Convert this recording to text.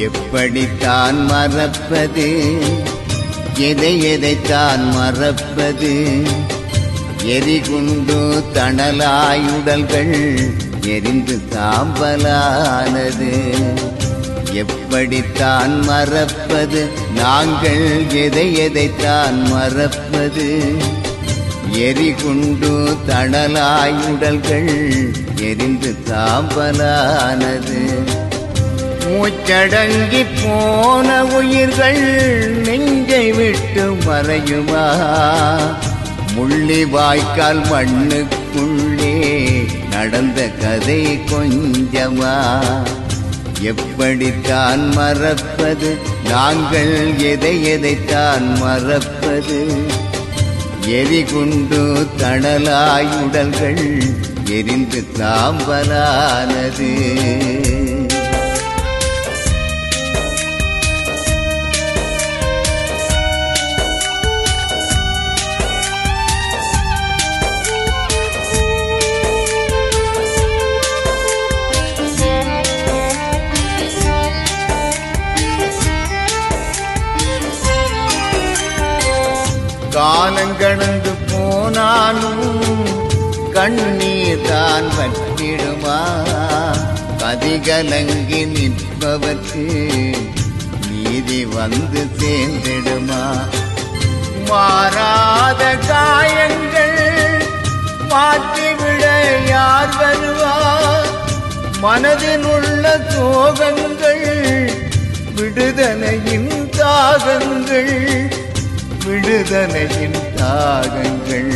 எப்படித்தான் மறப்பது, எதை எதைத்தான் மறப்பது? எரிகுண்டு தணலாயுடல்கள் எரிந்து சாம்பலானது. எப்படித்தான் மறப்பது, நாங்கள் எதை எதைத்தான் மறப்பது? எரிகுண்டு தணலாயுடல்கள் எரிந்து சாம்பலானது. மூச்சடங்கி போன உயிர்கள் நெஞ்சை விட்டு மறையுமா? முள்ளி வாய்க்கால் மண்ணுக்குள்ளே நடந்த கதை கொஞ்சமா? எப்படித்தான் மறப்பது, நாங்கள் எதை எதைத்தான் மறப்பது? எரிகுண்டு தணலாயுடல்கள் எரிந்து சாம்பலானது. காலங்கடந்து போனாலும் கண்ணீர் தான் வற்றிடுமா? கதிகலங்கி நிற்பவர்க்கு நீதி வந்து சேர்ந்திடுமா? மாறாத காயங்கள் மாற்றிவிட யார் வருவார்? மனதில் உள்ள சோகங்கள் விடுதலையின் தாகங்கள், விடுதலையின் தாகங்கள்.